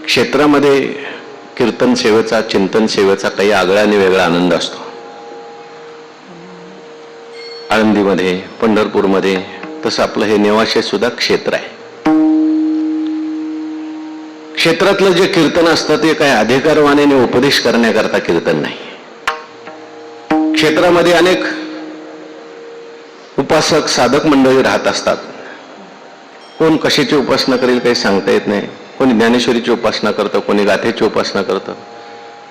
क्षेत्रामध्ये कीर्तन सेवेचा, चिंतन सेवेचा काही आगळा आणि वेगळा आनंद असतो. आळंदीमध्ये, पंढरपूरमध्ये तसं आपलं हे नेवासे सुद्धा क्षेत्र आहे. क्षेत्रातलं जे कीर्तन असतं ते काही अधिकारवाणीने उपदेश करण्याकरता कीर्तन नाही. क्षेत्रामध्ये अनेक उपासक साधक मंडळी राहत असतात. कोण कशाची उपासना करेल काही सांगता येत नाही. कोणी ज्ञानेश्वरीची उपासना करतं, कोणी गाथेची उपासना करतं,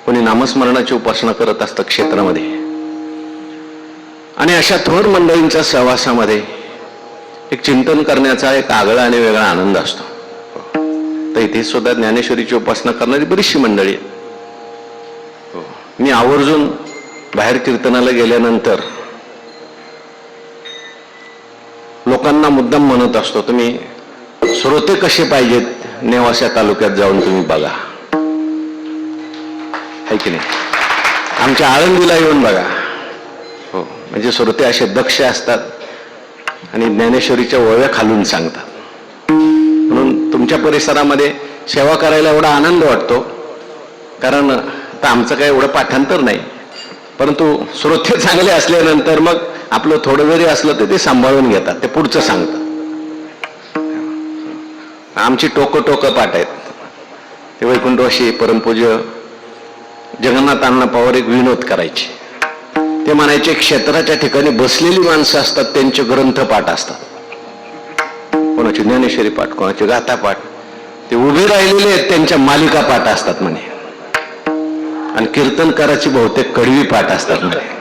कोणी नामस्मरणाची उपासना करत असतं क्षेत्रामध्ये. आणि अशा थोर मंडळींच्या सहवासामध्ये एक चिंतन करण्याचा एक आगळा आणि वेगळा आनंद असतो. तर इथे सुद्धा ज्ञानेश्वरीची उपासना करणारी बरीचशी मंडळी आहे. मी आवर्जून बाहेर कीर्तनाला गेल्यानंतर लोकांना मुद्दाम म्हणत असतो, तुम्ही श्रोते कसे पाहिजेत नेवासा तालुक्यात जाऊन तुम्ही बघा, है की नाही. आमच्या आळंदीला येऊन बघा. हो, म्हणजे श्रोते असे दक्ष असतात आणि ज्ञानेश्वरीच्या ओव्या खालून सांगतात. म्हणून तुमच्या परिसरामध्ये सेवा करायला एवढा आनंद वाटतो. कारण आता आमचं काही एवढं पाठांतर नाही, परंतु श्रोते चांगले असल्यानंतर मग आपलं थोडं जरी असलं तर ते सांभाळून घेतात, ते पुढचं सांगतात. आमची टोकं पाठ आहेत. ते वैकुंठवासी परमपूज्य जगन्नाथ अण्णा पवार एक विनोद करायचे. ते म्हणायचे, क्षेत्राच्या ठिकाणी बसलेली माणसं असतात त्यांचे ग्रंथ पाठ असतात. कोणाची ज्ञानेश्वरी पाठ, कोणाची गाथा पाठ. ते उभे राहिलेले आहेत त्यांच्या मालिका पाठ असतात म्हणे. आणि कीर्तनकाराची बहुतेक कडवी पाठ असतात म्हणे.